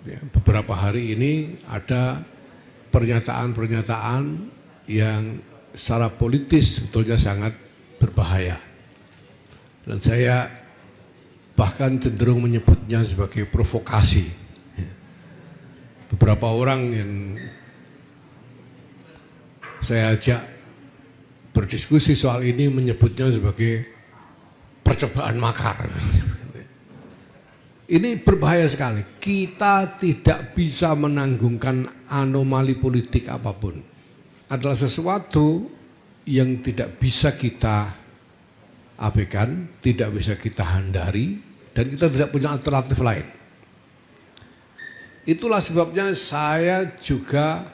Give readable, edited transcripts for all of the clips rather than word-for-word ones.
Ya, beberapa hari ini ada pernyataan-pernyataan yang secara politis sebetulnya sangat berbahaya. Dan saya bahkan cenderung menyebutnya sebagai provokasi. Beberapa orang yang saya ajak berdiskusi soal ini menyebutnya sebagai percobaan makar. Ini berbahaya sekali. Kita tidak bisa menanggungkan anomali politik apapun. Adalah sesuatu yang tidak bisa kita abaikan, tidak bisa kita hindari, dan kita tidak punya alternatif lain. Itulah sebabnya saya juga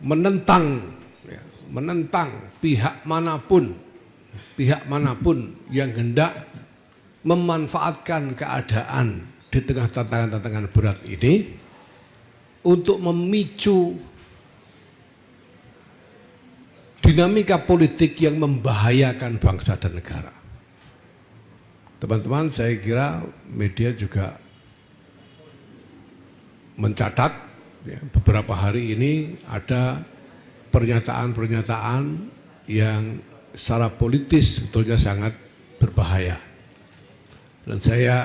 menentang pihak manapun yang hendak memanfaatkan keadaan di tengah tantangan-tantangan berat ini untuk memicu dinamika politik yang membahayakan bangsa dan negara. Teman-teman, saya kira media juga mencatat ya, beberapa hari ini ada pernyataan-pernyataan yang secara politis sebetulnya sangat berbahaya. Dan saya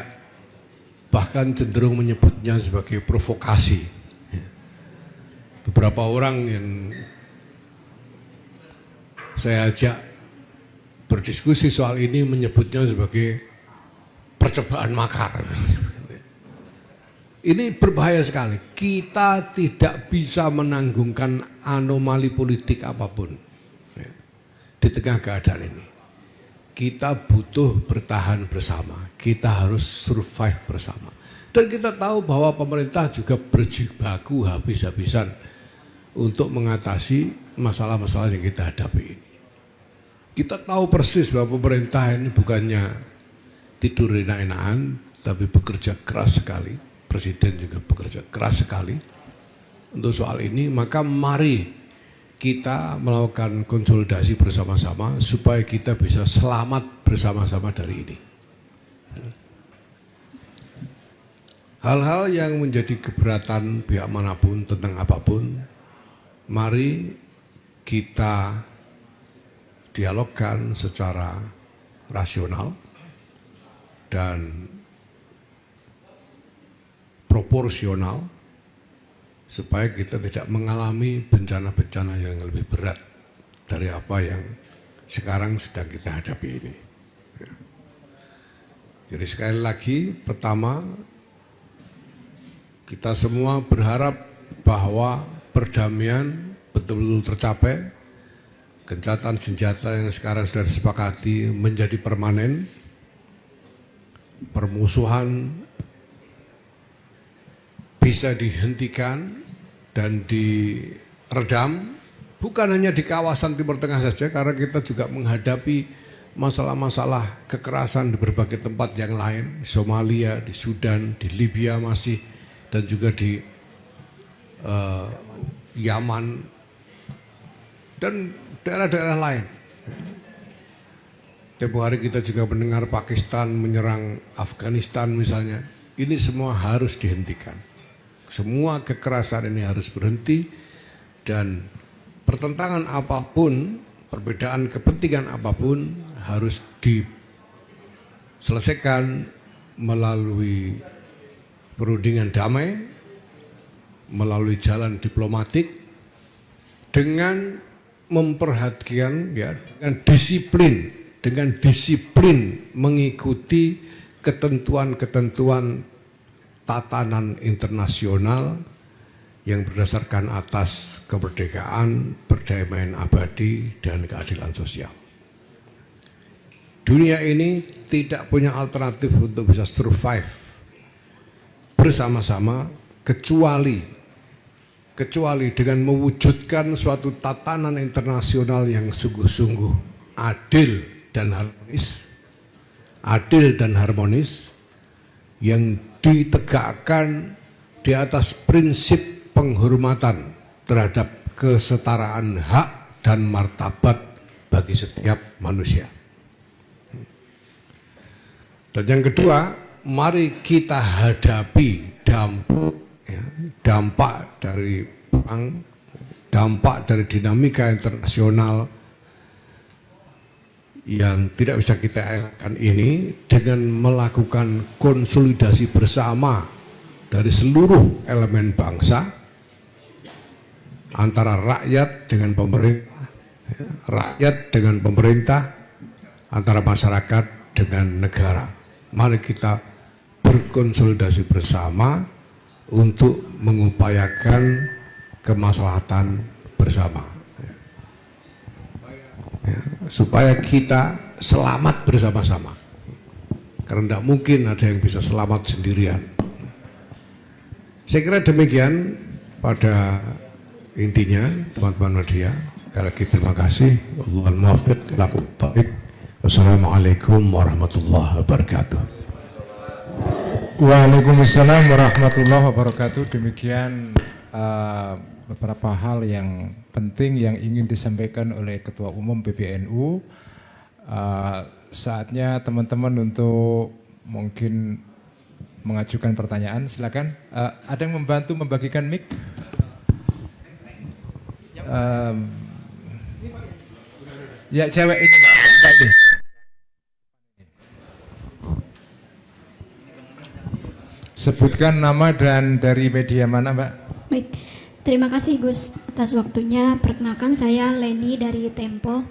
bahkan cenderung menyebutnya sebagai provokasi. Beberapa orang yang saya ajak berdiskusi soal ini menyebutnya sebagai percobaan makar. Ini berbahaya sekali. Kita tidak bisa menanggungkan anomali politik apapun di tengah keadaan ini. Kita butuh bertahan bersama, kita harus survive bersama. Dan kita tahu bahwa pemerintah juga berjibaku habis-habisan untuk mengatasi masalah-masalah yang kita hadapi ini. Kita tahu persis bahwa pemerintah ini bukannya tidur enak-enakan, tapi bekerja keras sekali. Presiden juga bekerja keras sekali untuk soal ini. Maka mari kita melakukan konsolidasi bersama-sama supaya kita bisa selamat bersama-sama dari ini. Hal-hal yang menjadi keberatan pihak manapun tentang apapun, mari kita dialogkan secara rasional dan proporsional supaya kita tidak mengalami bencana-bencana yang lebih berat dari apa yang sekarang sedang kita hadapi ini. Jadi sekali lagi, pertama, kita semua berharap bahwa perdamaian betul-betul tercapai, gencatan senjata yang sekarang sudah disepakati menjadi permanen, permusuhan bisa dihentikan dan diredam, bukan hanya di kawasan Timur Tengah saja, karena kita juga menghadapi masalah-masalah kekerasan di berbagai tempat yang lain, di Somalia, di Sudan, di Libya masih, dan juga di Yaman, dan daerah-daerah lain. Tempo hari kita juga mendengar Pakistan menyerang Afghanistan misalnya. Ini semua harus dihentikan. Semua kekerasan ini harus berhenti, dan pertentangan apapun, perbedaan kepentingan apapun harus diselesaikan melalui perundingan damai, melalui jalan diplomatik, dengan memperhatikan ya, dengan disiplin mengikuti ketentuan-ketentuan tatanan internasional yang berdasarkan atas kemerdekaan, perdamaian abadi, dan keadilan sosial. Dunia ini tidak punya alternatif untuk bisa survive bersama-sama kecuali dengan mewujudkan suatu tatanan internasional yang sungguh-sungguh adil dan harmonis yang ditegakkan di atas prinsip penghormatan terhadap kesetaraan hak dan martabat bagi setiap manusia. Dan yang kedua, mari kita hadapi dampak ya, dampak dari perang, dampak dari dinamika internasional yang tidak bisa kita elakkan ini dengan melakukan konsolidasi bersama dari seluruh elemen bangsa, antara rakyat dengan pemerintah, rakyat dengan pemerintah, antara masyarakat dengan negara. Mari kita berkonsolidasi bersama untuk mengupayakan kemaslahatan bersama, ya, supaya kita selamat bersama-sama. Karena tidak mungkin ada yang bisa selamat sendirian. Saya kira demikian pada intinya, teman-teman media. Sekali lagi terima kasih. Wallahul muwaffiq ila aqwamit thoriq. Wassalamualaikum warahmatullahi wabarakatuh. Waalaikumsalam warahmatullahi wabarakatuh. Demikian beberapa hal yang penting yang ingin disampaikan oleh Ketua Umum PBNU. Saatnya teman-teman untuk mungkin mengajukan pertanyaan. Silakan. Ada yang membantu membagikan mic? Ya, cewek ini. Sebutkan nama dan dari media mana, Mbak? Baik, terima kasih Gus atas waktunya. Perkenalkan, saya Leni dari Tempo.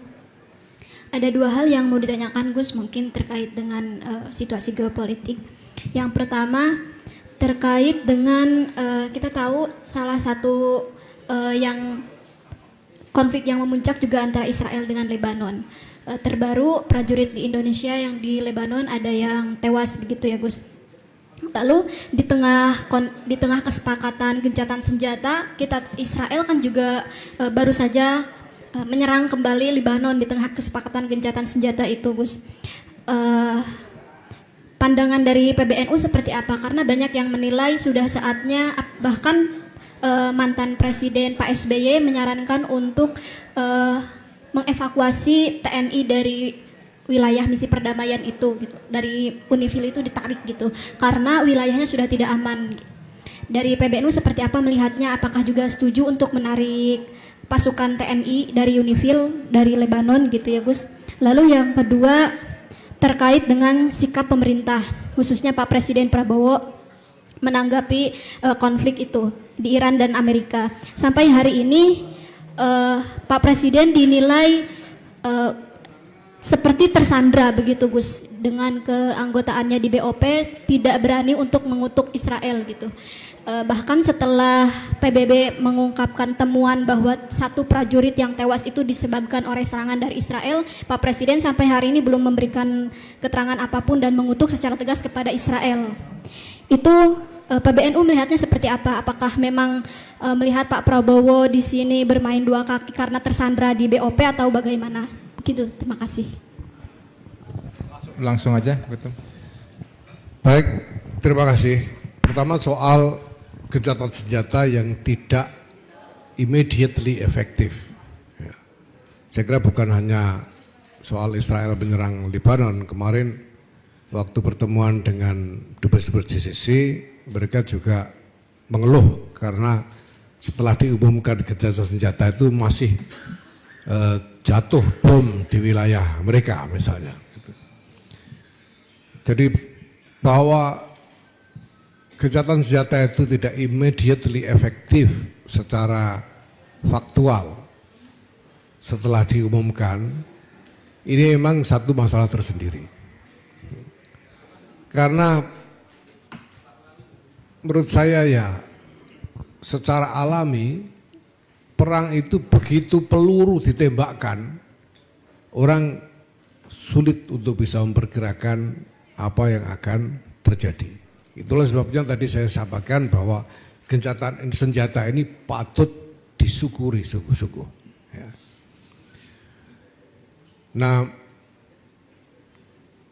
Ada dua hal yang mau ditanyakan Gus, mungkin terkait dengan situasi geopolitik. Yang pertama terkait dengan kita tahu salah satu yang konflik yang memuncak juga antara Israel dengan Lebanon. Terbaru prajurit di Indonesia yang di Lebanon ada yang tewas begitu ya Gus. Lalu di tengah kesepakatan gencatan senjata, Israel kan juga baru saja menyerang kembali Lebanon di tengah kesepakatan gencatan senjata itu, Gus. Pandangan dari PBNU seperti apa? Karena banyak yang menilai sudah saatnya, bahkan mantan Presiden Pak SBY menyarankan untuk mengevakuasi TNI dari wilayah misi perdamaian itu gitu, dari Unifil itu ditarik gitu karena wilayahnya sudah tidak aman. Dari PBNU seperti apa melihatnya? Apakah juga setuju untuk menarik pasukan TNI dari Unifil dari Lebanon gitu ya Gus? Lalu yang kedua terkait dengan sikap pemerintah khususnya Pak Presiden Prabowo menanggapi konflik itu di Iran dan Amerika. Sampai hari ini Pak Presiden dinilai seperti tersandra begitu Gus, dengan keanggotaannya di BOP tidak berani untuk mengutuk Israel gitu. Bahkan setelah PBB mengungkapkan temuan bahwa satu prajurit yang tewas itu disebabkan oleh serangan dari Israel, Pak Presiden sampai hari ini belum memberikan keterangan apapun dan mengutuk secara tegas kepada Israel. Itu PBNU melihatnya seperti apa? Apakah memang melihat Pak Prabowo di sini bermain dua kaki karena tersandra di BOP atau bagaimana? Gitu, terima kasih. Langsung aja, betul. Baik, terima kasih. Pertama soal gencatan senjata yang tidak immediately efektif. Ya. Saya kira bukan hanya soal Israel menyerang Lebanon. Kemarin waktu pertemuan dengan dubes-dubes GCC, mereka juga mengeluh karena setelah diumumkan gencatan senjata itu masih jatuh bom di wilayah mereka misalnya. Jadi bahwa gencatan senjata itu tidak immediately efektif secara faktual setelah diumumkan, ini memang satu masalah tersendiri. Karena menurut saya ya secara alami perang itu begitu peluru ditembakkan, orang sulit untuk bisa memperkirakan apa yang akan terjadi. Itulah sebabnya tadi saya sampaikan bahwa gencatan senjata ini patut disyukuri sungguh-sungguh. Ya. Nah,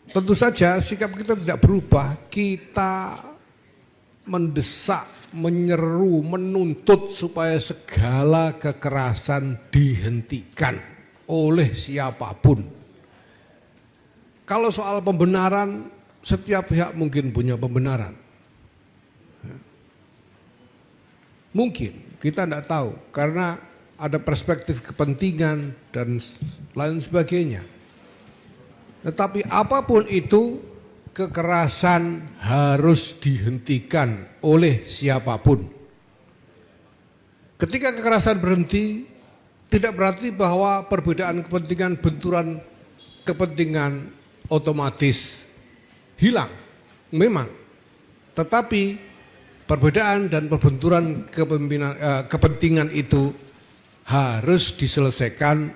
tentu saja sikap kita tidak berubah. Kita mendesak, menyeru, menuntut supaya segala kekerasan dihentikan oleh siapapun. Kalau soal pembenaran, setiap pihak mungkin punya pembenaran. Mungkin, kita tidak tahu karena ada perspektif kepentingan dan lain sebagainya. Tetapi apapun itu, kekerasan harus dihentikan oleh siapapun. Ketika kekerasan berhenti, tidak berarti bahwa perbedaan kepentingan, benturan kepentingan otomatis hilang. Memang, tetapi perbedaan dan perbenturan kepentingan itu harus diselesaikan